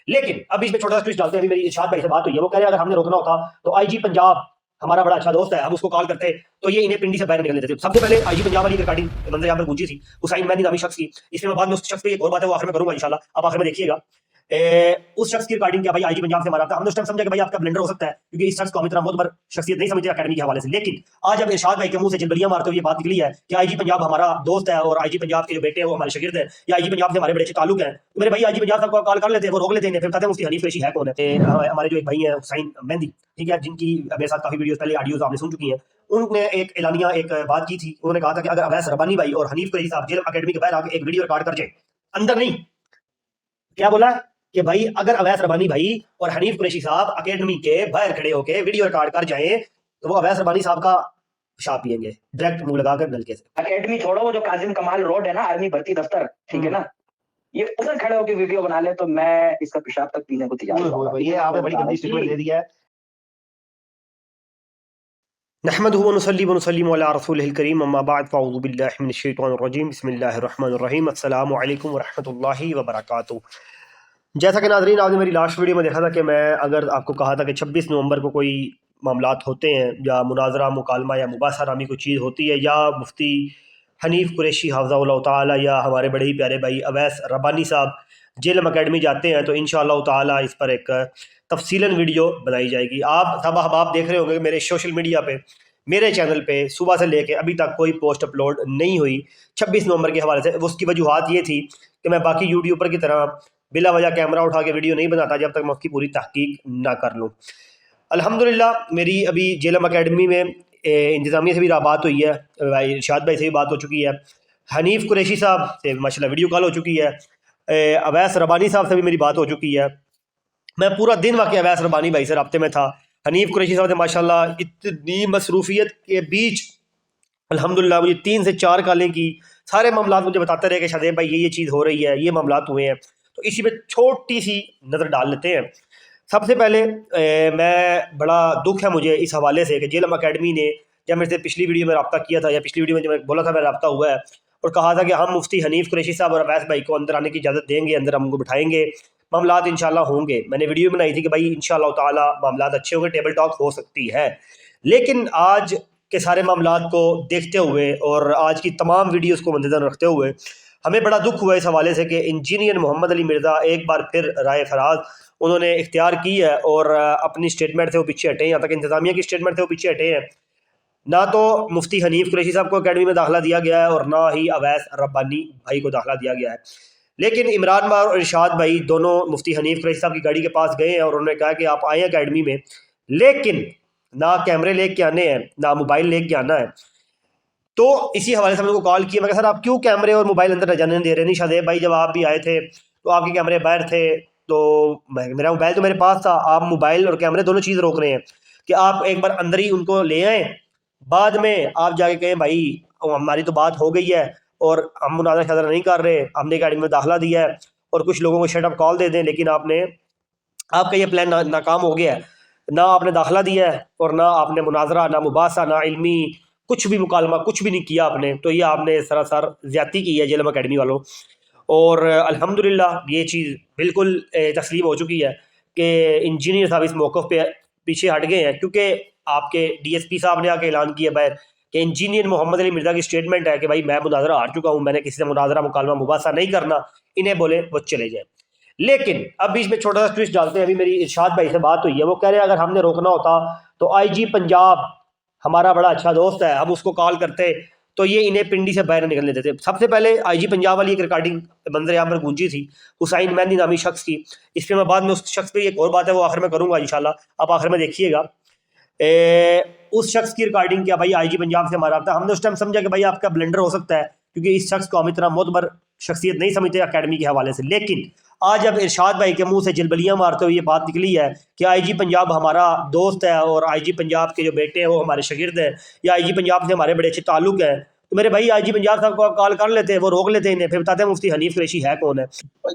लेकिन अब इसमें छोटा सा ट्विस्ट डालते हैं। अभी मेरी इरशाद भाई से बात हुई है, वो कह रहे हैं अगर हमने रोकना होता तो आईजी पंजाब हमारा बड़ा अच्छा दोस्त है, हम उसको कॉल करते तो ये इन्हें पिंडी से बाहर निकलने देते। सबसे पहले आईजी पंजाब वाली रिकॉर्डिंग मंजर यहाँ पर गूंजी थी हुसैन मेहदी नामी शख्स की। इसमें मैं बाद में उस शख्स की एक और बात है वो आखिर में करूंगा इंशाल्लाह, आप आखिर में देखिएगा। उस शख्स की रिकॉर्डिंग क्या भाई आईजी पंजाब से हमारा था। हमने उस टाइम समझा कि भाई आपका ब्लेंडर हो सकता है, क्योंकि इस शख्स को हम इतना मोतबर शख्सियत नहीं समझते अकेडमी के हवाले से। लेकिन आज अब इरशाद भाई के मुंह से जिलबलियां मारते हुए ये बात निकली है कि आईजी पंजाब हमारा दोस्त है और आईजी पंजाब के जो बेटे हैं वो हमारे शागिर्द है, या आईजी पंजाब से हमारे बड़े अच्छे ताल्लुक हैं। तो मेरे भाई आईजी पंजाब साहब को कॉल कर लेते हैं, वो रोक लेते हैं, फिर बताते हैं मुफ्ती हनीफ कुरैशी है कौन है। हमारे जो एक भाई है हुसैन मेहदी, ठीक है, जिनकी मेरे साथ काफी वीडियोस पहले ऑडियोज आपने सुन चुकी हैं, उन्होंने एक एलानिया एक बात की थी। उन्होंने कहा था कि अगर अवैस रब्बानी भाई और हनीफ कुरैशी साहब जेल अकेडमी के बाहर आके एक वीडियो रिकॉर्ड कर जाए, अंदर नहीं, क्या बोला कि भाई अगर अवैस रब्बानी भाई और हनीफ कुरैशी साहब अकेडमी के बाहर खड़े होके वीडियो रिकॉर्ड कर जाएं तो वो अवैस रब्बानी साहब का पेशाब पियेंगे डायरेक्ट मुंह लगाकर नलके से। अकेडमी छोड़ो, वो जो काजिम कमाल रोड है ना, आर्मी भर्ती दफ्तर, ठीक है ना, ये उधर खड़े होकर वीडियो बना ले तो मैं इसका पेशाब तक पीने को तैयार हूं। ये आपने बड़ी गंदी स्टेटमेंट दे दिया है। नहमदुहु व नुसल्ली व नुसल्लिमु अला रसूलिहिल करीम, अम्मा बाद, फ़अऊज़ु बिल्लाहि मिनश शैतानिर रजीम, बिस्मिल्लाहिर रहमानिर रहीम, अस्सलामु अलैकुम व रहमतुल्लाहि व बरकातुहू। जैसा कि नाज़रीन आपने मेरी लास्ट वीडियो में देखा था कि मैं अगर आपको कहा था कि 26 नवंबर को कोई मामलात होते हैं या मुनाजरा मुकालमा या मुबासा नामी कोई चीज़ होती है, या मुफ्ती हनीफ कुरैशी हफ़िज़हुल्लाह ताला या हमारे बड़े ही प्यारे भाई अवैस रब्बानी साहब जेलम अकेडमी जाते हैं, तो इंशाअल्लाह ताला इस पर एक तफसीलन वीडियो बनाई जाएगी। आप सब आप देख रहे होंगे मेरे सोशल मीडिया पे, मेरे चैनल पे सुबह से लेके अभी तक कोई पोस्ट अपलोड नहीं हुई 26 नवंबर के हवाले से। उसकी वजूहत ये थी कि मैं बाकी यूट्यूबर की तरह बिला वजह कैमरा उठा के वीडियो नहीं बनाता जब तक मैं उसकी पूरी तहकीक ना कर लूँ। अल्हम्दुलिल्लाह मेरी अभी जेलम अकेडमी में इंतज़ामिया से भी बात हुई है, भाई इरशाद भाई से भी बात हो चुकी है, हनीफ कुरैशी साहब से माशाल्लाह वीडियो कॉल हो चुकी है, अवैस रब्बानी साहब से भी मेरी बात हो चुकी है। मैं पूरा दिन वाकई अवैस रब्बानी भाई से रब्ते में था। हनीफ कुरैशी साहब से माशाल्लाह इतनी मसरूफियत के बीच अल्हम्दुलिल्लाह मुझे 3 से 4 कॉलें की, सारे मामलात मुझे बताते रहे कि शादेब भाई ये चीज़ हो रही है, ये मामलात हुए हैं। तो इसी पे छोटी सी नज़र डाल लेते हैं। सबसे पहले मैं बड़ा दुख है मुझे इस हवाले से कि जेलम अकेडमी ने जब मेरे से पिछली वीडियो में रब्ता किया था, या पिछली वीडियो में जब मैं बोला था मेरा रब्ता हुआ है और कहा था कि हम मुफ्ती हनीफ कुरैशी साहब और अवैस भाई को अंदर आने की इजाज़त देंगे, अंदर हमको बिठाएंगे, मामलात इंशाल्लाह होंगे। मैंने वीडियो बनाई थी कि भाई इंशाल्लाह ताला मामलात अच्छे होंगे, टेबल टॉक हो सकती है। लेकिन आज के सारे मामलात को देखते हुए और आज की तमाम वीडियोस को मद्देनज़र रखते हुए हमें बड़ा दुख हुआ इस हवाले से कि इंजीनियर मोहम्मद अली मिर्ज़ा एक बार फिर राय फराज उन्होंने इख्तियार की है और अपनी स्टेटमेंट से वो पीछे हटे हैं, यहाँ तक इंतज़ामिया की स्टेटमेंट से वो पीछे हटे हैं। ना तो मुफ्ती हनीफ कुरैशी साहब को अकेडमी में दाखिला दिया गया है और ना ही अवैस रब्बानी भाई को दाखिला दिया गया है। लेकिन इमरान मार और इरशाद भाई दोनों मुफ्ती हनीफ कुरैशी साहब की गाड़ी के पास गए हैं और उन्होंने कहा कि आप आए अकेडमी में, लेकिन ना कैमरे लेके आने हैं ना मोबाइल लेके आना है। तो इसी हवाले से मैंने उनको कॉल किया, मैं कहा सर आप क्यों कैमरे और मोबाइल अंदर जाने नहीं दे रहे? नहीं शादेब भाई, जब आप भी आए थे तो आपके कैमरे बाहर थे, तो मेरा मोबाइल तो मेरे पास था, आप मोबाइल और कैमरे दोनों चीज़ रोक रहे हैं कि आप एक बार अंदर ही उनको ले आएँ, बाद में आप जाके कहें भाई हमारी तो बात हो गई है और हम मुनाज़रा शनाज़रा नहीं कर रहे, हमने अकेडमी में दाखिला दिया है, और कुछ लोगों को शट अप कॉल दे दें, लेकिन आपका ये प्लान नाकाम हो गया है। ना आपने दाखिला दिया है और ना आपने मुनाजरा, ना मुबासा, ना इल्मी कुछ भी मुकालमा कुछ भी नहीं किया आपने। तो ये आपने सरासर ज़्यादती की है जेलम अकेडमी वालों। और अल्हम्दुलिल्लाह ये चीज़ बिल्कुल तस्लीम हो चुकी है कि इंजीनियर साहब इस मौक़िफ़ पे पीछे हट गए हैं, क्योंकि आपके डीएसपी साहब ने आके ऐलान किया बाहर कि इंजीनियर मोहम्मद अली मिर्ज़ा की स्टेटमेंट है कि भाई मैं मुनाजरा हार चुका हूँ, मैंने किसी से मुनाजरा मुकालमा मुबासा नहीं करना, इन्हें बोले वो चले जाए। लेकिन अब बीच में छोटा सा ट्विस्ट डालते हैं। अभी मेरी इरशाद भाई से बात हुई है, वो कह रहे हैं अगर हमने रोकना होता तो आईजी पंजाब हमारा बड़ा अच्छा दोस्त है, हम उसको कॉल करते तो ये इन्हें पिंडी से बाहर निकलने देते। सबसे पहले आईजी पंजाब वाली एक रिकॉर्डिंग मंजर यहाँ पर गूंजी थी हुसैन मेहदी नामी शख्स की। इस पर मैं बाद में उस शख्स की एक और बात है वो आखिर में करूँगा इंशाल्लाह, आप आखिर में देखिएगा। उस शख्स की रिकॉर्डिंग क्या भाई आईजी पंजाब से हमारा था। हमने उस टाइम समझा कि भाई आपका ब्लेंडर हो सकता है, क्योंकि इस शख्स को हम इतना मोतबर शख्सियत नहीं समझते अकेडमी के हवाले से। लेकिन आज अब इरशाद भाई के मुंह से जिलबलियां मारते हुए ये बात निकली है कि आईजी पंजाब हमारा दोस्त है और आईजी पंजाब के जो बेटे हैं वो हमारे शागिर्द हैं, या आईजी पंजाब से हमारे बड़े अच्छे ताल्लुक हैं। तो मेरे भाई आईजी पंजाब साहब को कॉल कर लेते हैं, वो रोक लेते हैं इन्हें, फिर बताते हैं मुफ्ती हनीफ कुरैशी है कौन है।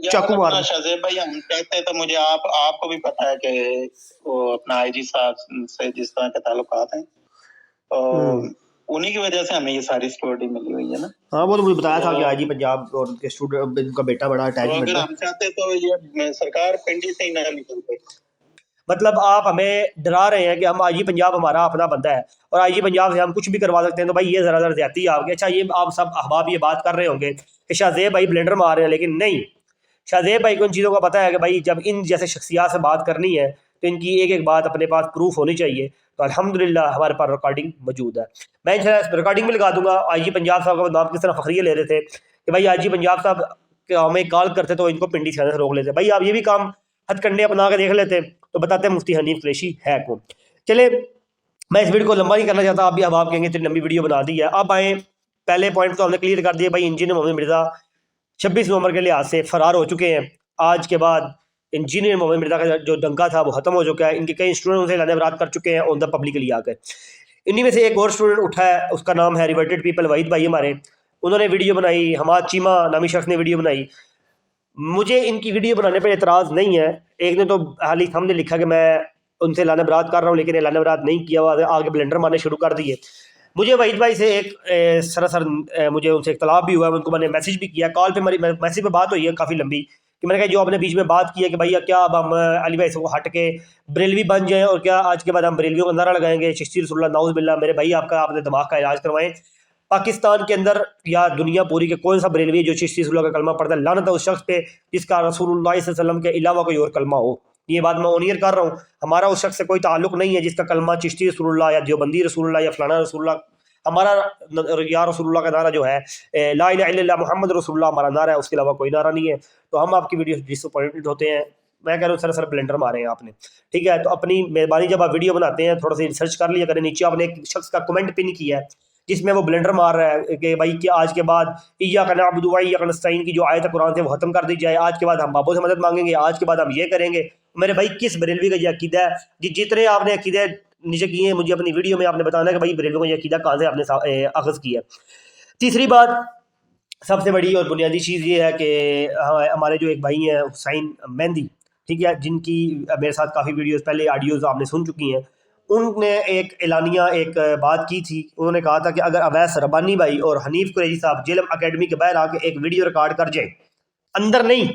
चाकू मार शादेब भाई हम कहते तो मुझे आपको भी पता है कि वो अपना आईजी साहब से जिस तरह के ताल्लुकात हैं, तो उन्हीं की वजह से हमें ये सारी सिक्योरिटी मिली हुई है ना। हाँ वो तो मुझे बताया था कि आईजी पंजाब और उनके स्टूडेंट, उनका बेटा बड़ा तो अटैचमेंट अगर है। हम चाहते तो ये सरकार पिंडी से ही ना निकल पाई। मतलब आप हमें डरा रहे हैं कि हम आईजी पंजाब हमारा अपना बंदा है और आईजी पंजाब से हम कुछ भी करवा सकते हैं, तो भाई ये ज़रा ज्यादती है आपके। अच्छा ये आप सब अहबाब ये बात कर रहे होंगे कि शाहजेब भाई ब्लेंडर मार रहे हैं, लेकिन नहीं, शाहजेब भाई को इन चीज़ों का पता है कि भाई जब इन जैसे शख्सियात से बात करनी है तो इनकी एक एक बात अपने पास प्रूफ होनी चाहिए। तो अल्हम्दुलिल्लाह हमारे पास रिकॉर्डिंग मौजूद है। मैं इंशाल्लाह रिकॉर्डिंग भी लगा दूंगा। आईजी पंजाब साहब का नाम किस तरह फखरिया ले रहे थे कि भाई आईजी पंजाब साहब के हमें कॉल करते तो इनको पिंडी से रोक लेते। भाई आप ये भी काम हथकंडे अपना के देख लेते तो बताते मुफ्ती हनीफ कुरैशी है कौन। चले मैं इस वीडियो को लंबा नहीं करना चाहता, आप भी अब आप कहेंगे इतनी लंबी वीडियो बना दी है। अब आए पहले पॉइंट तो हमने क्लियर कर दिया भाई, इंजीनियर मोहम्मद मिर्ज़ा 26 नवंबर के लिहाज से फरार हो चुके हैं। आज के बाद इंजीनियर मोहम्मद मिर्ज़ा का जो डंका था वो ख़त्म हो चुका है। इनके कई स्टूडेंट उनसे लाने बरात कर चुके हैं ऑन द पब्लिकली आकर। इन्हीं में से एक और स्टूडेंट उठा है, उसका नाम है रिवर्टेड पीपल वहीद भाई हमारे, उन्होंने वीडियो बनाई। हमाद चीमा नामी शख्स ने वीडियो बनाई। मुझे इनकी वीडियो बनाने पर एतराज़ नहीं है। एक ने तो हाल ही हमने लिखा कि मैं उनसे लाने बरात कर रहा हूँ, लेकिन ये लाने बरात नहीं किया हुआ, आगे ब्लेंडर मारने शुरू कर दिए। मुझे वहीद भाई से एक सरासर मुझे उनसे इख्तलाफ भी हुआ है, उनको मैंने मैसेज भी किया, कॉल पे मेरी मैसेज पे बात हुई है काफ़ी लंबी, कि मैंने कहा जो आपने बीच में बात की है कि भैया क्या अब हम अली भाई से हट के बरेलवी बन जाएं और क्या आज के बाद हम बरेलवियों का नारा लगाएंगे चिश्ती रसूलुल्लाह नाउज़ बिल्लाह। मेरे भाई आपका आपने दिमाग का इलाज करवाएं। पाकिस्तान के अंदर या दुनिया पूरी के कौन सा बरेलवी जो चिश्ती रसूलुल्लाह का कलमा पढ़ता है, लानत है उस शख्स पे जिसका रसूलुल्लाह सल्लल्लाहु अलैहि वसल्लम के अलावा कोई और कलमा हो। ये बात मैं ऑनियर कर रहा हूँ। हमारा उस शख्स से कोई ताल्लुक नहीं है जिसका कलमा चिश्ती रसूलुल्लाह या देवबंदी रसूलुल्लाह या फलाना रसूलुल्लाह। हमारा या रसूलुल्लाह का नारा जो है ला इलाहा इल्लल्लाह मुहम्मद रसूलुल्लाह हमारा नारा है, उसके अलावा कोई नारा नहीं है। तो हम आपकी वीडियो डिसअपॉइंटेड होते हैं। मैं कह रहा हूँ सर ब्लेंडर मारे हैं आपने, ठीक है। तो अपनी मेहरबानी जब आप वीडियो बनाते हैं थोड़ा सा रिसर्च कर लिया करें। नीचे आपने एक शख्स का कमेंट पिन किया है जिसमें वो ब्लेंडर मार रहा है कि भाई कि आज के बाद इय्याका नअबुदु व इय्याका नस्तईन की जो आयत है कुरान से वो खत्म कर दी जाए। आज के बाद हम बाबों से मदद मांगेंगे, आज के बाद हम ये करेंगे। मेरे भाई किस बरेलवी का ये अकीदा है? जितने आपने अकीदे नीचे किए हैं मुझे अपनी वीडियो में आपने बताना है कि भाई बरेलवी का ये अकीदा कहाँ से आपने अखज़ किया। तीसरी बात सबसे बड़ी और बुनियादी चीज़ ये है कि हमारे जो एक भाई हैं हुसैन मेहंदी, ठीक है, जिनकी मेरे साथ काफ़ी वीडियोस पहले ऑडियोज़ आपने सुन चुकी हैं, उनने एक एलानिया एक बात की थी। उन्होंने कहा था कि अगर अवैस रब्बानी भाई और हनीफ कुरैशी साहब जेलम अकेडमी के बाहर आके एक वीडियो रिकॉर्ड कर जाए, अंदर नहीं,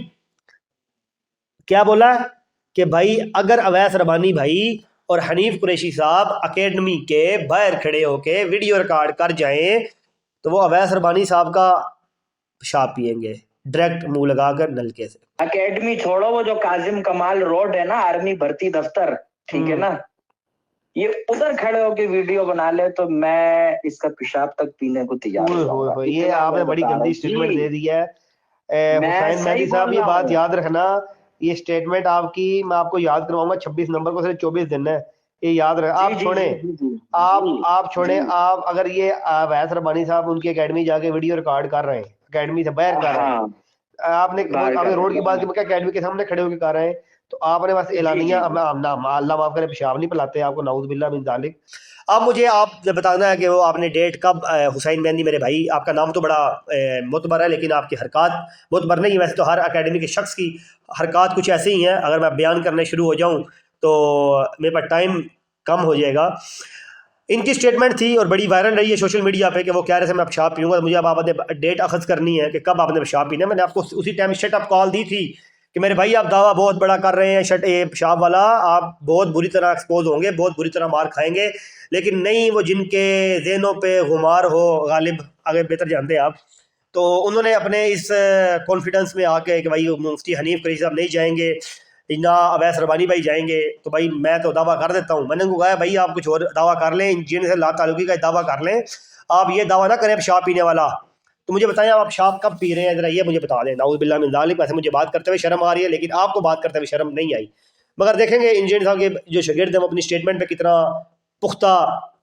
क्या बोला कि भाई अगर अवैस रब्बानी भाई और हनीफ कुरैशी साहब अकेडमी के बाहर खड़े होके वीडियो रिकॉर्ड कर जाएं तो वो अवैस रब्बानी साहब का पेशाब पियेंगे डायरेक्ट मुंह लगाकर नलके से। अकेडमी छोड़ो, वो जो काजिम कमाल रोड है ना आर्मी भर्ती दफ्तर, ठीक है ना, ये उधर खड़े होके वीडियो बना ले तो मैं इसका पेशाब तक पीने को तैयार हूं। ये आपने बड़ी गंदी स्टेटमेंट दे दी है हुसैन मेहंदी साहब। ये बात याद रखना, ये स्टेटमेंट आपकी मैं आपको याद करवाऊंगा 26 नंबर को, सिर्फ 24 दिन है, ये याद रख। आप छोड़े आप छोड़े, आप अगर ये अवैस रब्बानी साहब उनकी अकेडमी जाके वीडियो रिकॉर्ड कर रहे हैं, अकेडमी से बाहर कर रहे हैं, आपने रोड की बात की अकेडमी के सामने खड़े होकर कर रहे हैं, तो आपने बस एलानिया अल्लाह माफ करे पेशाब नहीं पिलाते आपको, नाउज़ बिल्लाह मिन ज़ालिक। अब मुझे आप बताना है कि वो आपने डेट कब, हुसैन मेहंदी मेरे भाई, आपका नाम तो बड़ा मुतबर है लेकिन आपकी हरकत मुतबर नहीं है। वैसे तो हर अकेडमी के शख्स की हरकत कुछ ऐसे ही हैं, अगर मैं बयान करने शुरू हो जाऊँ तो मेरे पास टाइम कम हो जाएगा। इनकी स्टेटमेंट थी और बड़ी वायरल रही है सोशल मीडिया पे कि वो कह रहे थे मैं पेशाब पीऊँगा। मुझे अब आपने डेट अखज़ करनी है कि कब आपने पेशाब पीना है। मैंने आपको उसी टाइम शट अप कॉल दी थी कि मेरे भाई आप दावा बहुत बड़ा कर रहे हैं पेशाब वाला, आप बहुत बुरी तरह एक्सपोज होंगे, बहुत बुरी तरह मार खाएंगे, लेकिन नहीं, वो जिनके ज़हनों पे गुमार हो गालिब, आगे बेहतर जानते हैं आप। तो उन्होंने अपने इस कॉन्फिडेंस में आके कि भाई मुफ्ती हनीफ कुरैशी साहब नहीं जाएंगे ना अवैस रब्बानी भाई जाएंगे, तो भाई मैं तो दावा कर देता हूँ। मैंने उनको कहा भाई आप कुछ और दावा कर लें, इंजीनियर से ला ताल्लुकी का दावा कर लें, आप ये दावा ना करें पेशाब पीने वाला। तो मुझे बताएं आप पेशाब कब पी रहे हैं, जरा ये मुझे बता दें। नाउज़ बिल्लाह मिन ज़ालिक। वैसे मुझे बात करते हुए शर्म आ रही है, लेकिन आपको बात करते हुए शर्म नहीं आई। मगर देखेंगे इंजीनियर साहब के जो शागिर्द हैं वो अपनी स्टेटमेंट पे कितना पुख्ता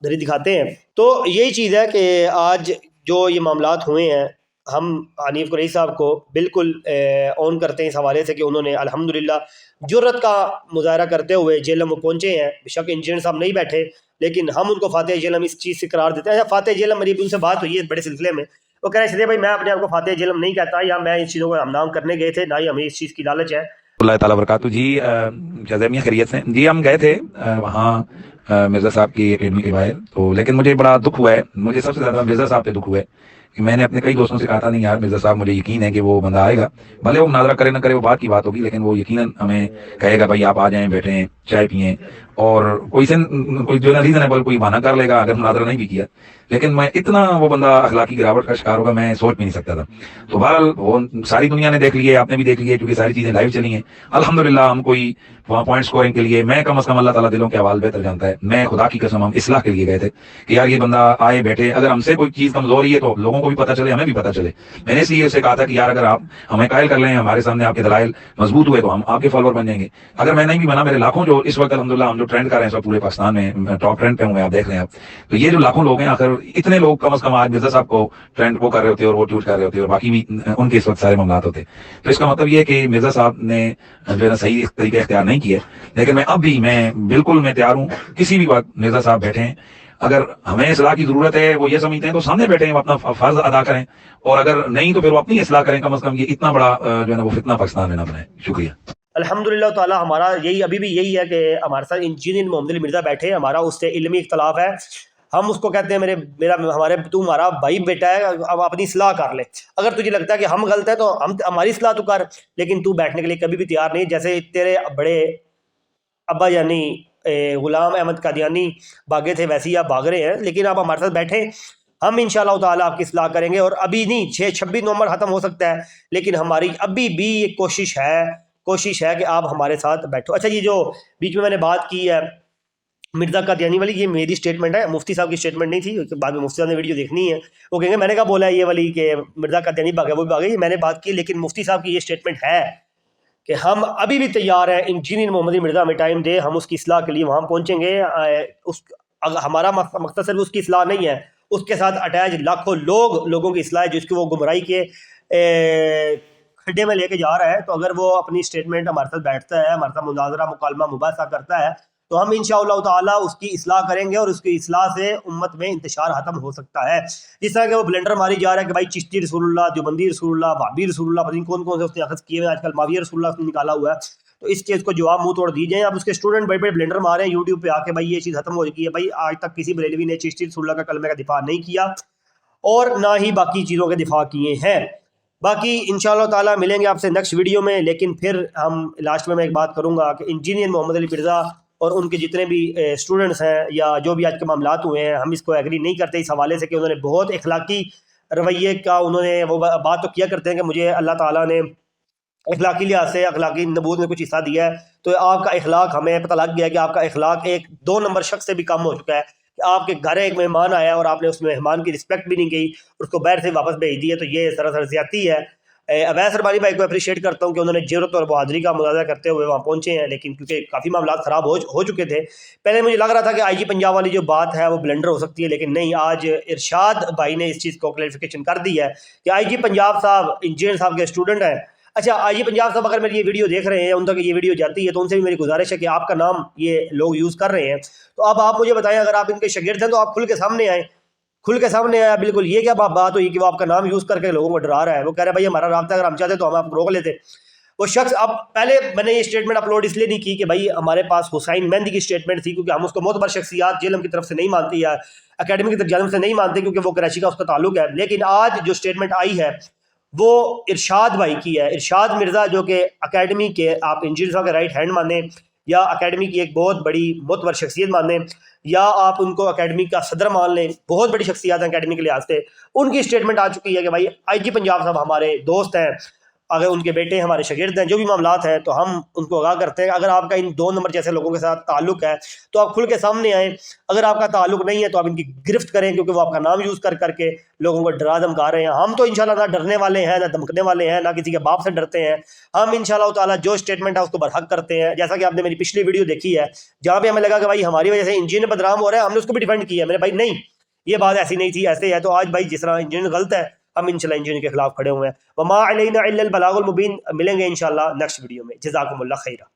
दरी दिखाते हैं। तो यही चीज़ है कि आज जो ये मामलात हुए हैं, हम हनीफ कुरैशी साहब को बिल्कुल ऑन करते हैं इस हवाले से कि उन्होंने अल्हम्दुलिल्लाह जुर्रत का मुजाहरा करते हुए जेल में पहुँचे हैं। बेशक इंजीनियर साहब नहीं बैठे, लेकिन हम उनको फातेह जेलम इस चीज़ से करार देते हैं। अच्छा, फातेह जेलम मेरी उनसे बात हुई है बड़े सिलसिले में, वो कह रहे थे भाई मैं अपने आप को फातेह जेलम नहीं कहता, या मैं इस चीज़ों को हम नाम करने गए थे, ना ही हमें इस चीज़ की लालच है। अल्लाह ताला बरकातहू जी। जज़ेमिया खैरियत से जी, हम गए थे वहाँ मिर्ज़ा साहब की अकेडमी के बाहर। तो लेकिन मुझे बड़ा दुख हुआ है, मुझे सबसे ज़्यादा मिर्ज़ा साहब पे दुख हुआ है कि मैंने अपने कई दोस्तों से कहा था नहीं यार मिर्ज़ा साहब मुझे यकीन है कि वो बंदा आएगा, भले वो मुनाज़रा करे ना करे वो बात की बात होगी, लेकिन वो यकीनन हमें कहेगा भाई आप आ जाएं, बैठें, चाय पिएं, और कोई जो है रीजनेबल कोई बहाना कर लेगा अगर मुनाज़रा नहीं भी किया। लेकिन मैं इतना वो बंदा अखलाकी गिरावट का शिकार होगा मैं सोच भी नहीं सकता था। तो बहरहाल वो सारी दुनिया ने देख लिया, आपने भी देख लिया, क्योंकि सारी चीज़ें लाइव चली हैं। अल्हम्दुलिल्लाह हम कोई वहाँ पॉइंट स्कोरिंग के लिए, मैं कम अज़ कम, अल्लाह ताला दिलों के अहवाल बेहतर जानता है, मैं खुदा की कसम हम इस्लाह के लिए गए थे कि यार ये बंदा आए बैठे, अगर हमसे कोई चीज़ कमजोरी है तो लोगों को भी पता चले, हमें भी पता चले। मैंने इसलिए उसे कहा था कि यार अगर आप हमें कायल कर लें, हमारे सामने आपके दलाइल मजबूत हुए तो हम आपके फॉलोअर बन जाएंगे। अगर मैं नहीं भी बना, मेरे लाखों जो इस वक्त अल्हम्दुलिल्लाह हम जो ट्रेंड कर रहे हैं सब पूरे पाकिस्तान में टॉप ट्रेंड पे होंगे, आप देख रहे हैं आप, तो ये जो लाखों लोग हैं, आखिर इतने लोग कम अज कम आज मिर्ज़ा साहब को ट्रेंड वो कर रहे होते और वो ट्वीट कर रहे होते और बाकी भी उनके इस वक्त सारे मामलात होते। तो इसका मतलब ये है कि मिर्ज़ा साहब ने जो है ना सही तरीका इख्तियार नहीं किया। लेकिन मैं अब भी मैं तैयार हूँ किसी भी वक्त मिर्ज़ा साहब बैठे हैं, अगर हमें इस्लाह की जरूरत है, वो ये समझते हैं तो सामने बैठे हैं, अपना फर्ज अदा करें, और अगर नहीं तो फिर वो अपनी इस्लाह करें। कम अज कम ये इतना बड़ा जो है ना वो फितना पाकिस्तान में ना बनाए। शुक्रिया। अल्हम्दुलिल्लाह ताला हमारा यही अभी भी यही है कि हमारे साथ इंजीनियर मोहम्मद अली मिर्ज़ा बैठे, हमारा उससे इल्मी इख्तलाफ है। हम उसको कहते हैं तू हमारा भाई बेटा है, अब अपनी इस्लाह कर ले। अगर तुझे लगता है कि हम गलत है तो हमारी इस्लाह तो कर, लेकिन तू बैठने के लिए कभी भी तैयार नहीं। जैसे तेरे बड़े अब्बा यानी गुलाम अहमद कादियानी भागे थे, वैसे ही आप भाग रहे हैं, लेकिन आप हमारे साथ बैठे, हम इंशाअल्लाह ताला आपकी इस्लाह करेंगे। और अभी नहीं, 26 नवंबर ख़त्म हो सकता है, लेकिन हमारी अभी भी एक कोशिश है कि आप हमारे साथ बैठो। अच्छा, ये जो बीच में मैंने बात की है मिर्ज़ा कादियानी वाली, ये मेरी स्टेटमेंट है, मुफ्ती साहब की स्टेटमेंट नहीं थी। बाद में मुफ्ती साहब ने वीडियो देखनी है, वो कहेंगे मैंने कहा बोला है ये वाली कि मिर्ज़ा कादियानी भागे, वो भी भागे, ये मैंने बात की। लेकिन मुफ्ती साहब की ये स्टेटमेंट है कि हम अभी भी तैयार हैं, इंजीनियर मोहम्मद अली मिर्ज़ा हमें टाइम दे, हम उसकी इस्लाह के लिए वहाँ पहुँचेंगे। हमारा मकसद सिर्फ उसकी इस्लाह नहीं है, उसके साथ अटैच लाखों लोगों की इस्लाह है जिसकी वो गुमराही के खड्डे में लेके जा रहा है। तो अगर वो अपनी स्टेटमेंट हमारे साथ बैठता है, हमारे साथ मुनाजरा मुकालमा मुबासा करता है, तो हम इंशाअल्लाह ताला उसकी इस्लाह करेंगे और उसकी इस्लाह से उम्मत में इंतशार ख़त्म हो सकता है। जिस तरह के वो ब्लेंडर मारी जा रहा है कि भाई चिश्ती रसूलुल्लाह, देवबंदी रसूलुल्लाह, भाभी रसूलुल्लाह, पता नहीं कौन कौन से उसने अखज़ किए हैं, आजकल माविया रसूलुल्लाह उसने निकाला हुआ है। तो इस चीज़ को जवाब मुँह तोड़ दीजिए। अब उसके स्टूडेंट बड़े बड़े ब्लेंडर मारे हैं यूट्यूब पे आके, भाई ये चीज़ खत्म हो चुकी है। भाई आज तक किसी बरेलवी ने चिश्ती रसूलुल्लाह का कलमे का दिफा नहीं किया और ना ही बाकी चीज़ों के दिफा किए हैं। बाकी इंशाअल्लाह ताला मिलेंगे आपसे नेक्स्ट वीडियो में। लेकिन फिर हम लास्ट में मैं एक बात करूँगा कि इंजीनियर मोहम्मद अली मिर्ज़ा और उनके जितने भी स्टूडेंट्स हैं या जो भी आज के मामलात हुए हैं, हम इसको एग्री नहीं करते इस हवाले से कि उन्होंने बहुत इखलाकी रवैये का उन्होंने वो बात तो किया करते हैं कि मुझे अल्लाह ताला ने इखलाकी लिहाज से अखलाकी नबूत में कुछ हिस्सा दिया है। तो आपका इखलाक, हमें पता लग गया है कि आपका इखलाक एक 2 नंबर शख्स से भी कम हो चुका है। कि आपके घर एक मेहमान आया और आपने उस मेहमान की रिस्पेक्ट भी नहीं की, उसको बाहर से वापस भेज दिया, तो ये सरासर ज़्यादती है। अवैस रबानी भाई को अप्रिशिएट करता हूँ कि उन्होंने ज़रूरत और बहादुरी का मुजाहरा करते हुए वहाँ पहुँचे हैं, लेकिन क्योंकि काफ़ी मामला ख़राब हो चुके थे। पहले मुझे लग रहा था कि IG पंजाब वाली जो बात है वो ब्लेंडर हो सकती है, लेकिन नहीं, आज इरशाद भाई ने इस चीज़ को क्लैरिफिकेशन कर दी है कि IG पंजाब साहब इंजीनियर साहब के स्टूडेंट हैं। अच्छा, IG पंजाब साहब अगर मेरी ये वीडियो देख रहे हैं, उन तक ये वीडियो जाती है, तो उनसे भी मेरी गुजारिश है कि आपका नाम ये लोग यूज़ कर रहे हैं, तो अब आप मुझे बताएं, अगर आप इनके शागिर्द हैं तो आप खुल के सामने आए, बिल्कुल। ये क्या बात हुई कि वो आपका नाम यूज़ करके लोगों को डरा रहा है? वो कह रहा है भाई हमारा राब्ता अगर हम चाहते तो हम आपको रोक लेते। वो शख्स, अब पहले मैंने ये स्टेटमेंट अपलोड इसलिए नहीं की कि भाई हमारे पास हुसैन मेहंदी की स्टेटमेंट थी, क्योंकि हम उसको मोतबर शख्सियात जेलम की तरफ से नहीं मानते या अकेडमी की जानब से नहीं मानते, क्योंकि वो कराची का उसका ताल्लुक है। लेकिन आज जो स्टेटमेंट आई है वो इरशाद भाई की है। इरशाद मिर्ज़ा जो कि अकेडमी के आप इंजीनियर साहब के राइट हैंड माने या अकेडमी की एक बहुत बड़ी मोतबर शख्सियत माने या आप उनको अकेडमी का सदर मान लें, बहुत बड़ी शख्सियत है अकेडमी के लिहाज से, उनकी स्टेटमेंट आ चुकी है कि भाई IG पंजाब साहब हमारे दोस्त हैं, अगर उनके बेटे हमारे शागिर्द हैं, जो भी मामलात हैं, तो हम उनको आगाह करते हैं। अगर आपका इन 2 नंबर जैसे लोगों के साथ ताल्लुक है तो आप खुल के सामने आएँ। अगर आपका ताल्लुक नहीं है तो आप इनकी गिरफ्त करें, क्योंकि वो आपका नाम यूज़ करके लोगों को डरा धमका रहे हैं। हम तो इंशाल्लाह ना डरने वाले हैं, ना धमकने वाले हैं, ना किसी के बाप से डरते हैं। हम इंशाल्लाह ताला जो स्टेटमेंट है उसको बरहक करते हैं। जैसा कि आपने मेरी पिछली वीडियो देखी है, जहाँ पे हमें लगा कि भाई हमारी वजह से इंजीनियर बदनाम हो रहा है, हमने उसको भी डिफेंड किया। मेरे भाई नहीं, ये बात ऐसी नहीं थी, ऐसे है। तो आज भाई जिस तरह इंजीनियर गलत है, हम इंशाल्लाह इंजीनियर के खिलाफ खड़े हुए हैं। वमा अलैना इल्लल बलागुल मुबीन। मिलेंगे इंशाल्लाह नेक्स्ट वीडियो में। जज़ाकुमुल्लाह खैरा।